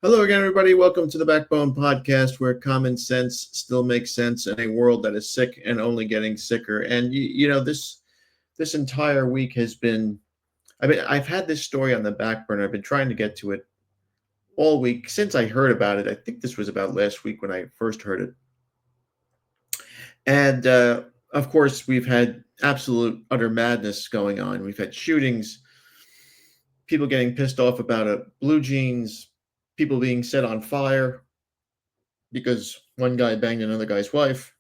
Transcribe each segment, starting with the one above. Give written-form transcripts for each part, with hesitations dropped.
Hello again, everybody. Welcome to the Backbone Podcast, where common sense still makes sense in a world that is sick and only getting sicker. And this entire week has been. I mean, I've had this story on the back burner. I've been trying to get to it all week since I heard about it. I think this was about last week when I first heard it. And of course, we've had absolute utter madness going on. We've had shootings, people getting pissed off about blue jeans, people being set on fire because one guy banged another guy's wife.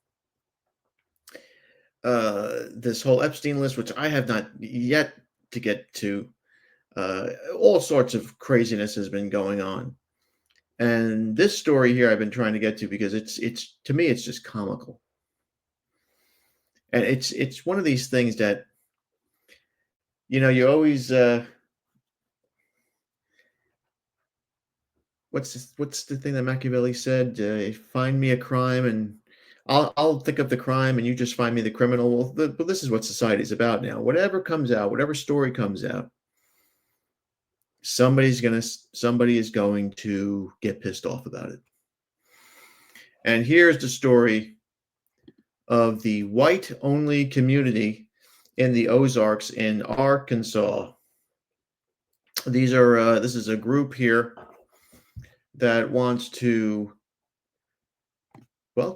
This whole Epstein list, which I have not yet to get to, all sorts of craziness has been going on. And this story here I've been trying to get to because it's to me it's just comical. And it's one of these things that you always what's the thing that Machiavelli said? Find me a crime and I'll think of the crime and you just find me the criminal. Well, but this is what society's about now. Whatever comes out, whatever story comes out, somebody is going to get pissed off about it. And here's the story of the white-only community in the Ozarks in Arkansas. This is a group here that wants to,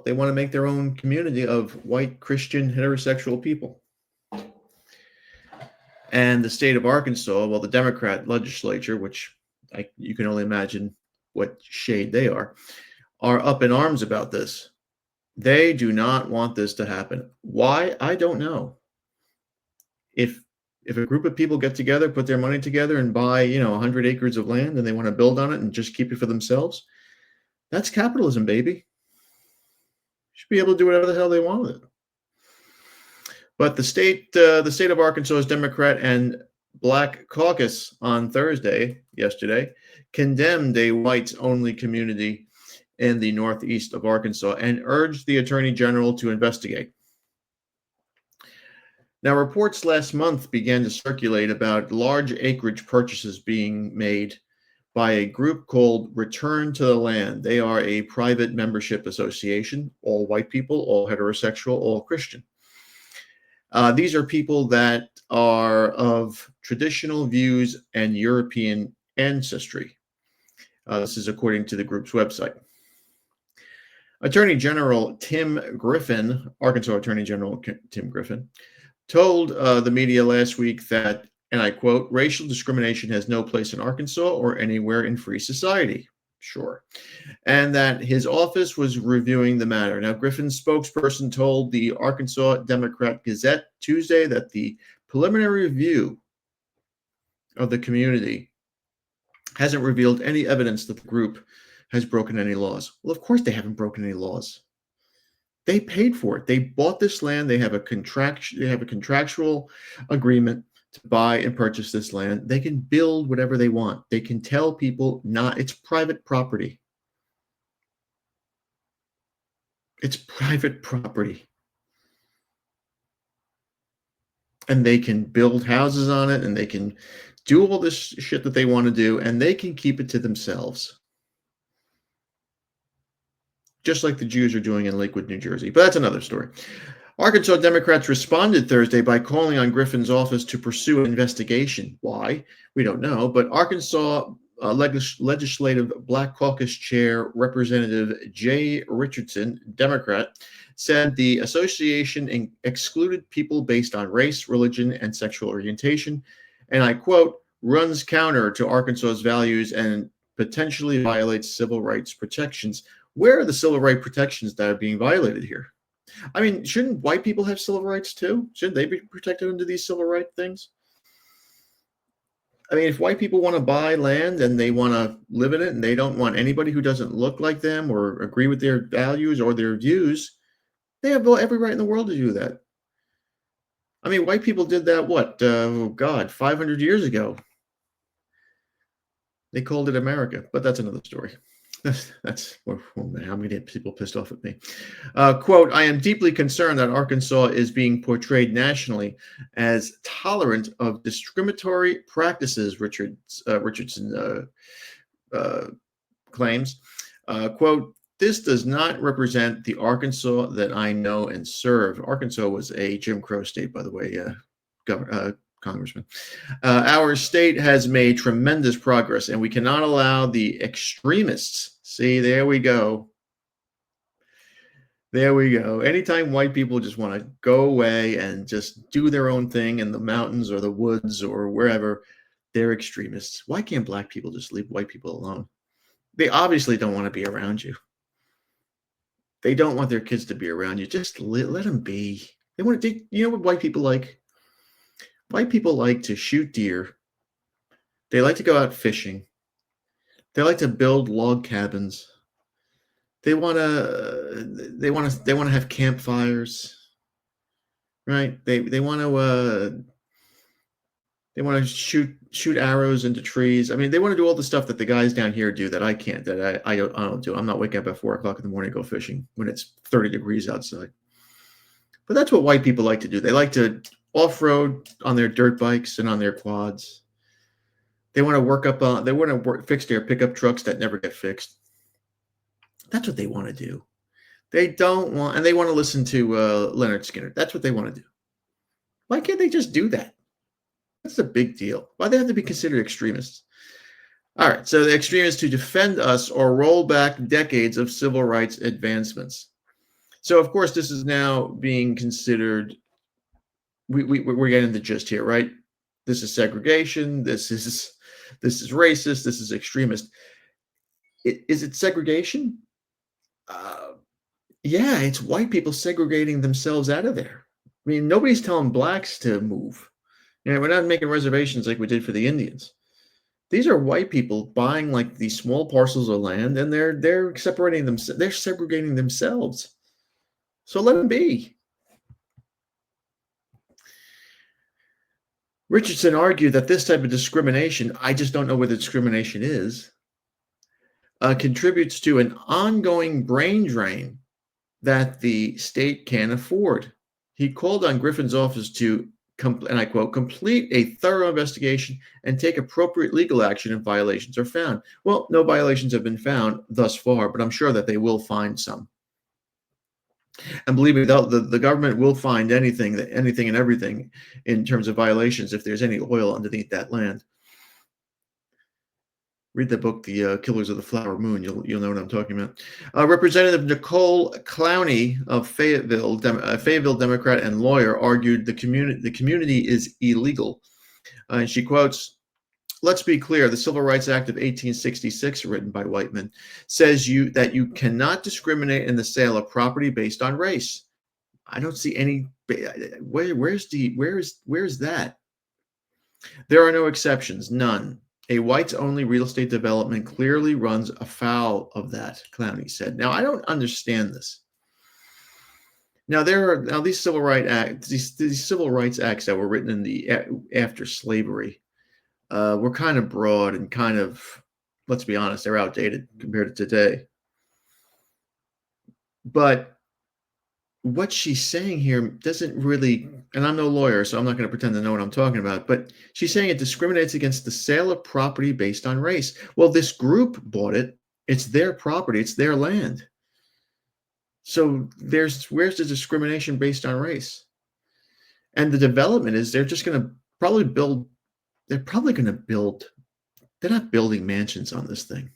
they want to make their own community of white Christian heterosexual people. And the state of Arkansas, well, the Democrat legislature, which you can only imagine what shade they are up in arms about this. They do not want this to happen. Why? I don't know. If a group of people get together, put their money together and buy, 100 acres of land and they want to build on it and just keep it for themselves, that's capitalism, baby. Should be able to do whatever the hell they want with it. But the state of Arkansas's Democrat and Black Caucus on yesterday, condemned a whites-only community in the northeast of Arkansas and urged the Attorney General to investigate. Now, reports last month began to circulate about large acreage purchases being made by a group called Return to the Land. They are a private membership association, all white people, all heterosexual, all Christian. These are people that are of traditional views and European ancestry. This is according to the group's website. Attorney General Tim Griffin, Arkansas Attorney General Tim Griffin, told the media last week that, and I quote, "Racial discrimination has no place in Arkansas or anywhere in free society." Sure. And that his office was reviewing the matter. Now, Griffin's spokesperson told the Arkansas Democrat Gazette Tuesday that the preliminary review of the community hasn't revealed any evidence that the group has broken any laws. Well, of course they haven't broken any laws. They paid for it. They bought this land. They have a contractual agreement to buy and purchase this land. They can build whatever they want. They can tell people it's private property. It's private property. And they can build houses on it and they can do all this shit that they want to do and they can keep it to themselves. Just like the Jews are doing in Lakewood, New Jersey. But that's another story. Arkansas Democrats responded Thursday by calling on Griffin's office to pursue an investigation. Why? We don't know. But Arkansas Legislative Black Caucus Chair Representative Jay Richardson, Democrat, said the association excluded people based on race, religion, and sexual orientation, and I quote, "runs counter to Arkansas's values and potentially violates civil rights protections." Where are the civil rights protections that are being violated here? I mean, shouldn't white people have civil rights too? Shouldn't they be protected under these civil rights things? I mean, if white people want to buy land and they want to live in it and they don't want anybody who doesn't look like them or agree with their values or their views, they have every right in the world to do that. I mean, white people did that, 500 years ago. They called it America, but that's another story. That's how many people pissed off at me. Quote, "I am deeply concerned that Arkansas is being portrayed nationally as tolerant of discriminatory practices," Richardson claims, quote, "This does not represent the Arkansas that I know and serve." Arkansas was a Jim Crow state, by the way, Congressman. "Our state has made tremendous progress, and we cannot allow the extremists." See, there we go. There we go. Anytime white people just want to go away and just do their own thing in the mountains or the woods or wherever, they're extremists. Why can't black people just leave white people alone? They obviously don't want to be around you. They don't want their kids to be around you. Just let them be. They want to. You know what white people like? White people like to shoot deer. They like to go out fishing. They like to build log cabins. They want to have campfires, right? They want to shoot arrows into trees. I mean, they want to do all the stuff that the guys down here do that I can't. That I don't do. I'm not waking up at 4 o'clock in the morning to go fishing when it's 30 degrees outside. But that's what white people like to do. They like to off-road on their dirt bikes and on their quads. They want to work up on. They want to fix their pickup trucks that never get fixed. That's what they want to do. They don't want, and they want to listen to Leonard Skinner. That's what they want to do. Why can't they just do that? That's a big deal. Why do they have to be considered extremists? All right, so the extremists to defend us or roll back decades of civil rights advancements. So, of course, this is now being considered. We're getting the gist here, right? This is segregation. This is racist. This is extremist. Is it segregation? Yeah, it's white people segregating themselves out of there. I mean, nobody's telling blacks to move. You know, we're not making reservations like we did for the Indians. These are white people buying like these small parcels of land, and they're separating them. They're segregating themselves. So let them be. Richardson argued that this type of discrimination, I just don't know what the discrimination is, contributes to an ongoing brain drain that the state can't afford. He called on Griffin's office to, and I quote, "complete a thorough investigation and take appropriate legal action if violations are found." Well, no violations have been found thus far, but I'm sure that they will find some. And believe me, the government will find anything and everything in terms of violations if there's any oil underneath that land. Read the book, The Killers of the Flower Moon. You'll know what I'm talking about. Representative Nicole Clowney of Fayetteville, Fayetteville Democrat and lawyer, argued the community is illegal. And she quotes, "Let's be clear, the Civil Rights Act of 1866, written by white men, says that you cannot discriminate in the sale of property based on race." I don't see any. Where is that? "There are no exceptions, none. A whites-only real estate development clearly runs afoul of that," Clowney said. Now, I don't understand this. Now, these civil rights acts, these civil rights acts that were written in the after slavery were kind of broad and kind of, let's be honest, they're outdated compared to today. But what she's saying here doesn't really, and I'm no lawyer, so I'm not going to pretend to know what I'm talking about, but she's saying it discriminates against the sale of property based on race. Well, this group bought it. It's their property. It's their land. So where's the discrimination based on race? And the development is they're just going to probably build, they're not building mansions on this thing.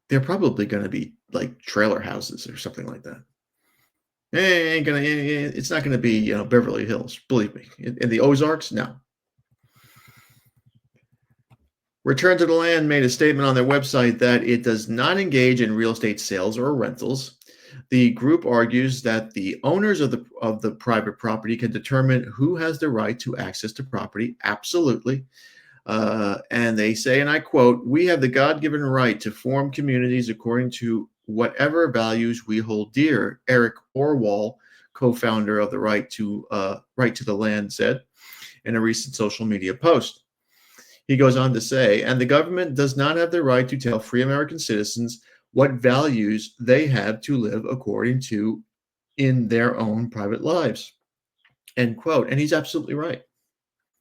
They're probably going to be like trailer houses or something like that. It's not going to be, Beverly Hills, believe me. In the Ozarks, no. Return to the Land made a statement on their website that it does not engage in real estate sales or rentals. The group argues that the owners of the private property can determine who has the right to access to property. Absolutely. And they say, and I quote, "We have the God-given right to form communities according to whatever values we hold dear," Eric Orwell, co-founder of the Right to the Land, said in a recent social media post. He goes on to say, "And the government does not have the right to tell free American citizens what values they have to live according to in their own private lives." End quote. And he's absolutely right.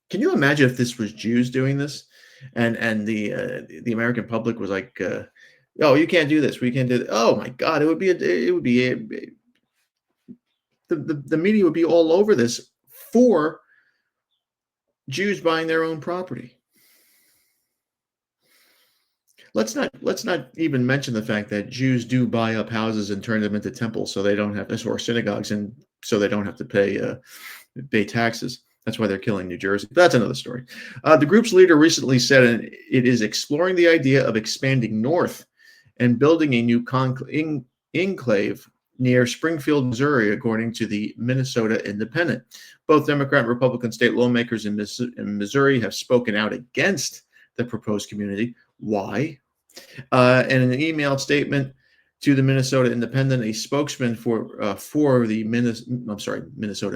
Can you imagine if this was Jews doing this? and the American public was like, "Oh, you can't do this. We can't do that." Oh my God, it would be the media would be all over this for Jews buying their own property. Let's not even mention the fact that Jews do buy up houses and turn them into temples, so they don't have to, or synagogues, and so they don't have to pay taxes. That's why they're killing New Jersey. That's another story. The group's leader recently said it is exploring the idea of expanding north and building a new enclave near Springfield, Missouri, according to the Minnesota Independent. Both Democrat and Republican state lawmakers in Missouri have spoken out against the proposed community. Why? In an emailed statement to the Minnesota Independent, a spokesman for the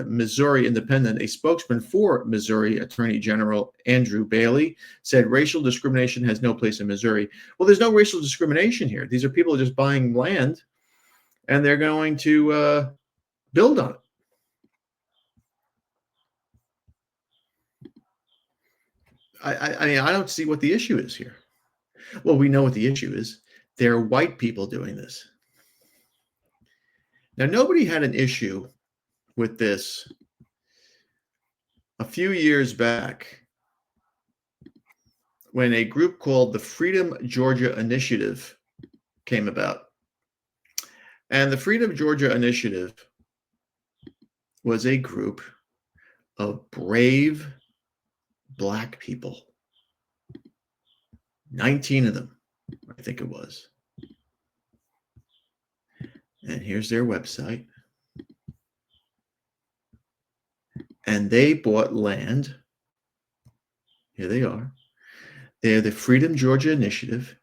Missouri Independent, a spokesman for Missouri Attorney General Andrew Bailey said racial discrimination has no place in Missouri. Well, there's no racial discrimination here. These are people just buying land, and they're going to build on it. I mean, I don't see what the issue is here. Well, we know what the issue is. They're white people doing this. Now, nobody had an issue with this a few years back when a group called the Freedom Georgia Initiative came about. And the Freedom Georgia Initiative was a group of brave Black people. 19 of them, I think it was. And here's their website. And they bought land. Here they are. They're the Freedom Georgia Initiative.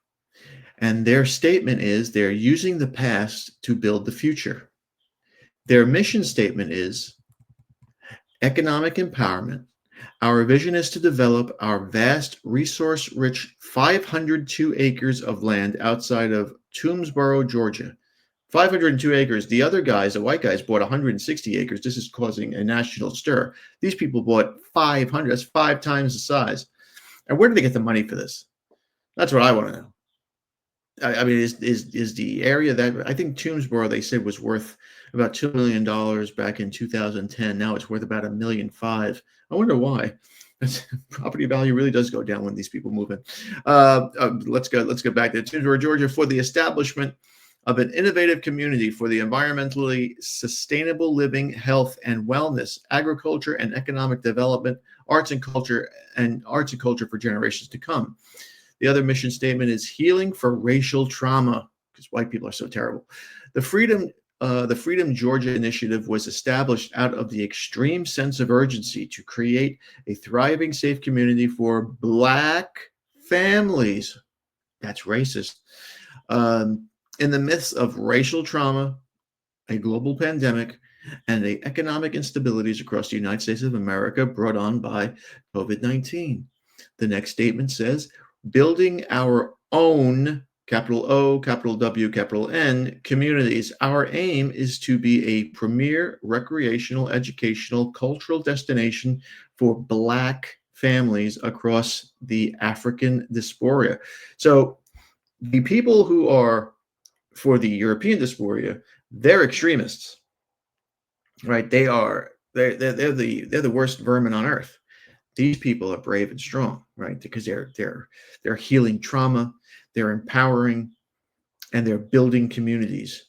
And their statement is they're using the past to build the future. Their mission statement is economic empowerment. Our vision is to develop our vast, resource-rich 502 acres of land outside of Toomsboro, Georgia. 502 acres. The other guys, the white guys, bought 160 acres. This is causing a national stir. These people bought 500. That's 5 times the size. And where did they get the money for this? That's what I want to know. I mean, is the area that I think Toomsboro they said was worth about $2 million back in 2010. Now it's worth about $1.5 million. I wonder why. Property value really does go down when these people move in. Let's go back to Toomsboro, Georgia, for the establishment of an innovative community for the environmentally sustainable living, health and wellness, agriculture and economic development, arts and culture for generations to come. The other mission statement is healing for racial trauma, because white people are so terrible. The Freedom Georgia Initiative was established out of the extreme sense of urgency to create a thriving, safe community for Black families. That's racist. In the midst of racial trauma, a global pandemic, and the economic instabilities across the United States of America brought on by COVID-19. The next statement says, building our own, capital O, capital W, capital N, communities. Our aim is to be a premier recreational, educational, cultural destination for Black families across the African diaspora. So the people who are for the European diaspora, they're extremists, right? They're the worst vermin on earth. These people are brave and strong, right? Because they're healing trauma, they're empowering, and they're building communities.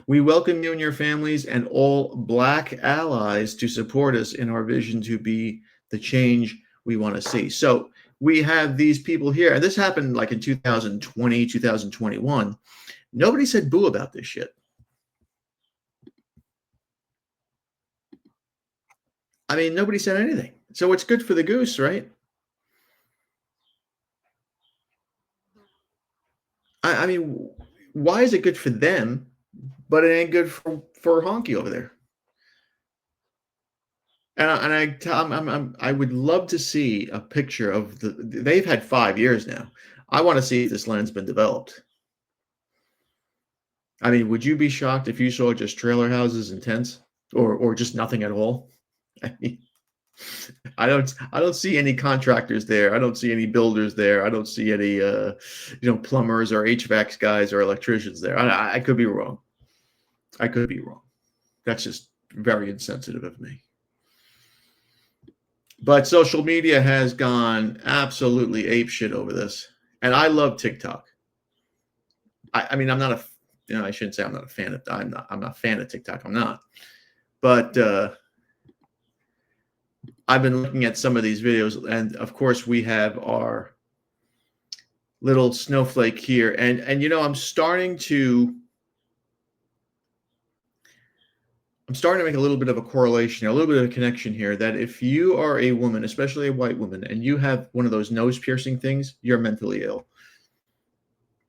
We welcome you and your families and all Black allies to support us in our vision to be the change we want to see. So we have these people here, and this happened like in 2020, 2021. Nobody said boo about this shit. I mean, nobody said anything. So it's good for the goose, right? I mean, why is it good for them, but it ain't good for Honky over there? I would love to see a picture of they've had 5 years now. I want to see if this land's been developed. I mean, would you be shocked if you saw just trailer houses and tents or just nothing at all? I mean, I don't see any contractors there. I don't see any builders there. I don't see any plumbers or HVAC guys or electricians there. I could be wrong. I could be wrong. That's just very insensitive of me. But social media has gone absolutely apeshit over this. And I love TikTok. I mean, I'm not I shouldn't say I'm not a fan of I'm not a fan of TikTok. I'm not. But I've been looking at some of these videos, and of course we have our little snowflake here. And I'm starting to make a little bit of a correlation, a little bit of a connection here, that if you are a woman, especially a white woman, and you have one of those nose piercing things, you're mentally ill.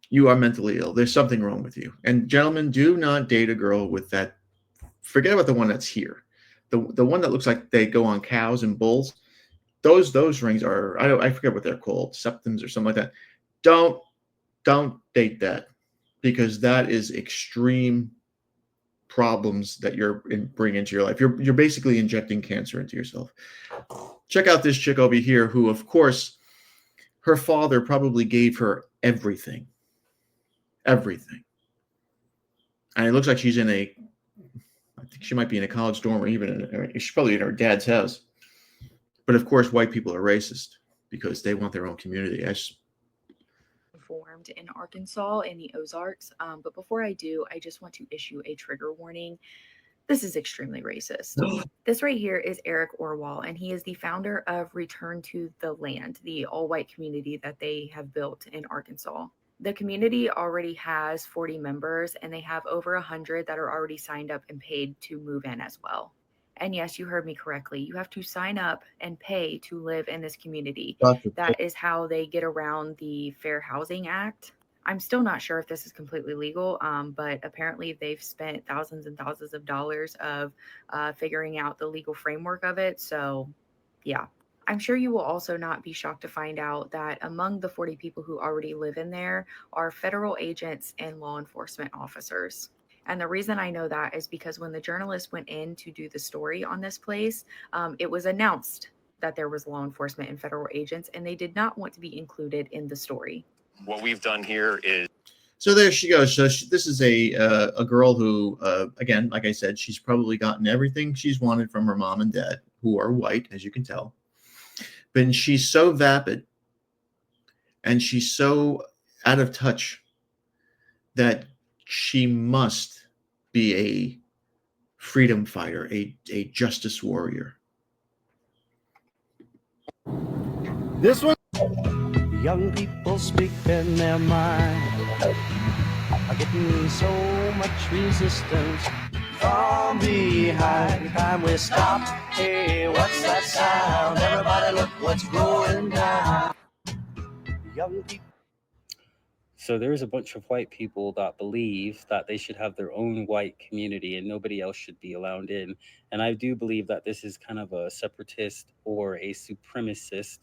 You are mentally ill. There's something wrong with you. And gentlemen, do not date a girl with that. Forget about the one that's here. The one that looks like they go on cows and bulls. Those rings are, I forget what they're called, septums or something like that. Don't date that, because that is extreme problems that you're bringing into your life. You're basically injecting cancer into yourself. Check out this chick over here, who, of course, her father probably gave her everything. Everything. And it looks like she's I think she might be in a college dorm, or even she's probably in her dad's house. But of course, white people are racist because they want their own community. Formed in Arkansas in the Ozarks. But before I do, I just want to issue a trigger warning. This is extremely racist. This right here is Eric Orwell, and he is the founder of Return to the Land, the all-white community that they have built in Arkansas. The community already has 40 members, and they have over 100 that are already signed up and paid to move in as well. And yes, you heard me correctly. You have to sign up and pay to live in this community. That is how they get around the Fair Housing Act. I'm still not sure if this is completely legal, but apparently they've spent thousands and thousands of dollars of figuring out the legal framework of it. So, yeah. I'm sure you will also not be shocked to find out that among the 40 people who already live in there are federal agents and law enforcement officers. And the reason I know that is because when the journalist went in to do the story on this place, it was announced that there was law enforcement and federal agents, and they did not want to be included in the story. What we've done here is... So there she goes. So this is a girl who, again, like I said, she's probably gotten everything she's wanted from her mom and dad, who are white, as you can tell. But she's so vapid and she's so out of touch that she must be a freedom fighter, a justice warrior. This one? Young people speaking their mind are getting so much resistance from behind. Time we stop. Hey, what's that sound? Everybody look what's going down. Young people. So there's a bunch of white people that believe that they should have their own white community and nobody else should be allowed in. And I do believe that this is kind of a separatist or a supremacist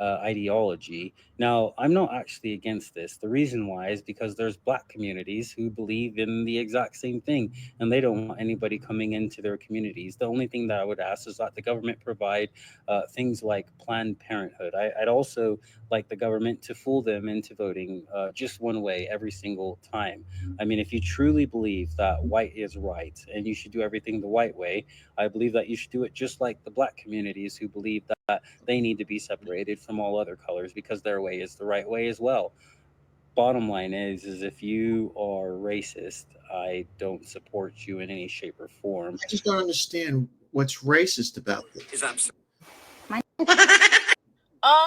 ideology. Now, I'm not actually against this. The reason why is because there's black communities who believe in the exact same thing, and they don't want anybody coming into their communities. The only thing that I would ask is that the government provide things like Planned Parenthood. I'd also like the government to fool them into voting just one way every single time. I mean, if you truly believe that white is right and you should do everything the white way, I believe that you should do it just like the black communities who believe that they need to be separated from all other colors because their way is the right way as well. Bottom line is if you are racist, I don't support you in any shape or form. I just don't understand what's racist about this. Is absurd.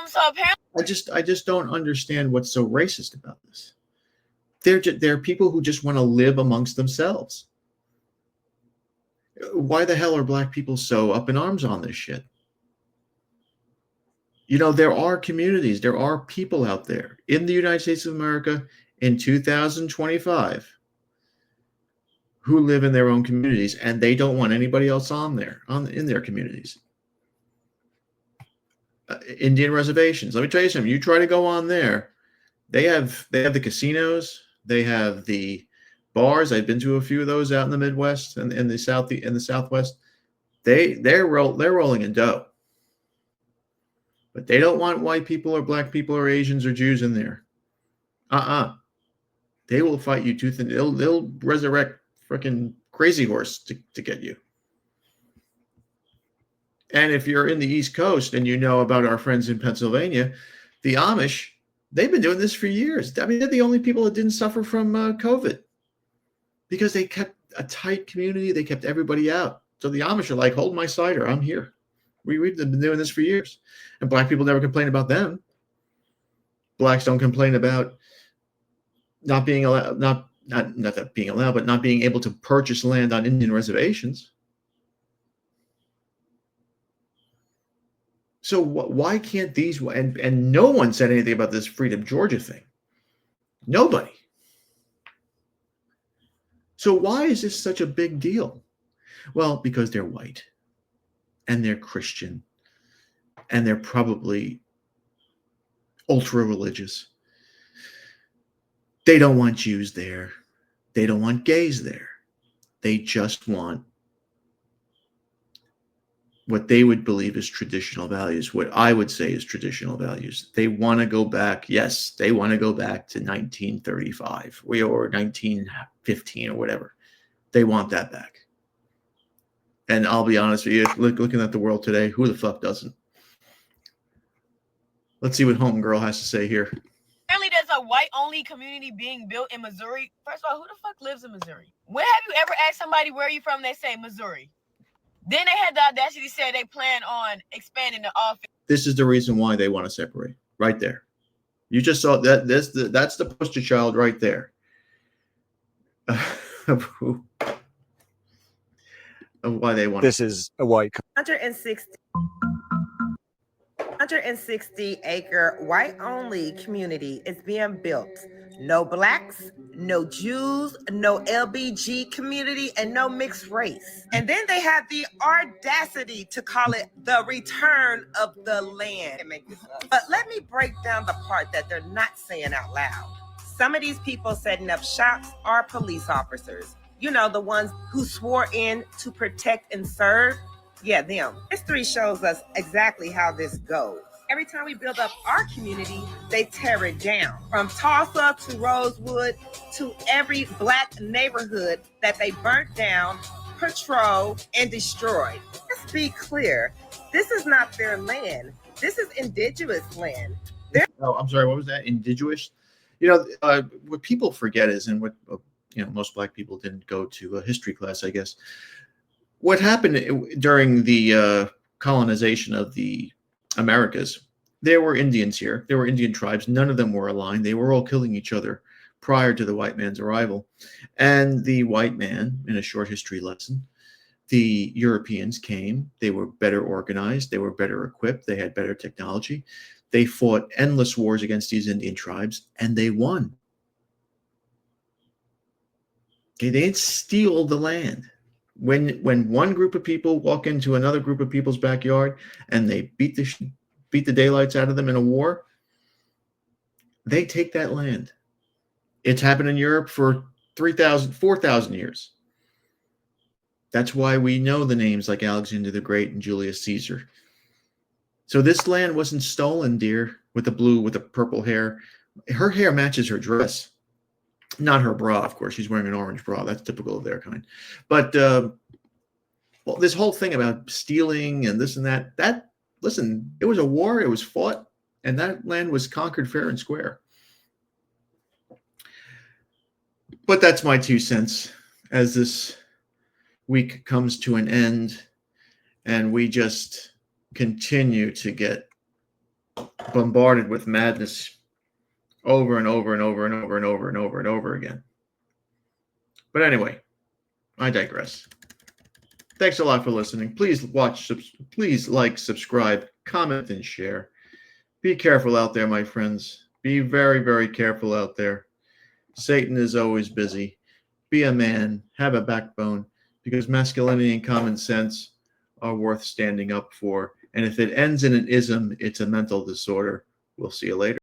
So apparently I just don't understand what's so racist about this. They're people who just want to live amongst themselves. Why the hell are black people so up in arms on this shit? You know, there are communities, there are people out there in the United States of America in 2025 who live in their own communities, and they don't want anybody else in their communities. Indian reservations. Let me tell you something. You try to go on there, they have the casinos, they have the bars. I've been to a few of those out in the Midwest and in the Southwest. They're rolling in dough. But they don't want white people or black people or Asians or Jews in there. They will fight you tooth and they'll resurrect freaking Crazy Horse to get you. And if you're in the East Coast and you know about our friends in Pennsylvania, the Amish, they've been doing this for years. I mean, they're the only people that didn't suffer from COVID because they kept a tight community. They kept everybody out. So the Amish are like, hold my cider, I'm here. We've been doing this for years. And black people never complain about them. Blacks don't complain about not being allowed, not that being allowed, but not being able to purchase land on Indian reservations. So why can't these, and no one said anything about this Freedom Georgia thing. Nobody. So why is this such a big deal? Well, because they're white and they're Christian and they're probably ultra religious. They don't want Jews there. They don't want gays there. They just want what they would believe is traditional values, what I would say is traditional values. They want to go back. Yes, they want to go back to 1935 or 1915 or whatever. They want that back. And I'll be honest with you, looking at the world today, who the fuck doesn't? Let's see what Homegirl has to say here. Apparently, there's a white-only community being built in Missouri. First of all, who the fuck lives in Missouri? When have you ever asked somebody where are you from? They say Missouri. Then they had the audacity to say they plan on expanding the office. This is the reason why they want to separate, right there. You just saw that. That's the poster child right there. Of why they want. This is a white 160-acre white-only community is being built. No blacks, no Jews, no LBG community, and no mixed race. And then they have the audacity to call it the return of the land. But let me break down the part that they're not saying out loud. Some of these people setting up shops are police officers. You know, the ones who swore in to protect and serve. Yeah, them. History shows us exactly how this goes. Every time we build up our community, they tear it down. From Tulsa to Rosewood to every black neighborhood that they burnt down, patrolled, and destroyed. Let's be clear. This is not their land. This is indigenous land. I'm sorry, what was that? Indigenous? You know, what people forget is, and what most black people didn't go to a history class, I guess. What happened during the colonization of the Americas, there were Indians here. There were Indian tribes. None of them were aligned. They were all killing each other prior to the white man's arrival. And the white man, in a short history lesson, the Europeans came. They were better organized. They were better equipped. They had better technology. They fought endless wars against these Indian tribes, and they won. Okay, they didn't steal the land. When one group of people walk into another group of people's backyard and they beat the daylights out of them in a war, they take that land. It's happened in Europe for 4,000 years. That's why we know the names like Alexander the Great and Julius Caesar. So this land wasn't stolen, dear, with the purple hair. Her hair matches her dress. Not her bra, of course. She's wearing an orange bra. That's typical of their kind. But this whole thing about stealing and this and that, listen, it was a war. It was fought. And that land was conquered fair and square. But that's my 2 cents as this week comes to an end. And we just continue to get bombarded with madness over and over and over and over and over and over and over again. But anyway, I digress. Thanks a lot for listening. Please please like, subscribe, comment, and share. Be careful out there, my friends. Be very, very careful out there. Satan is always busy. Be a man. Have a backbone, because masculinity and common sense are worth standing up for. And if it ends in an ism, it's a mental disorder. We'll see you later.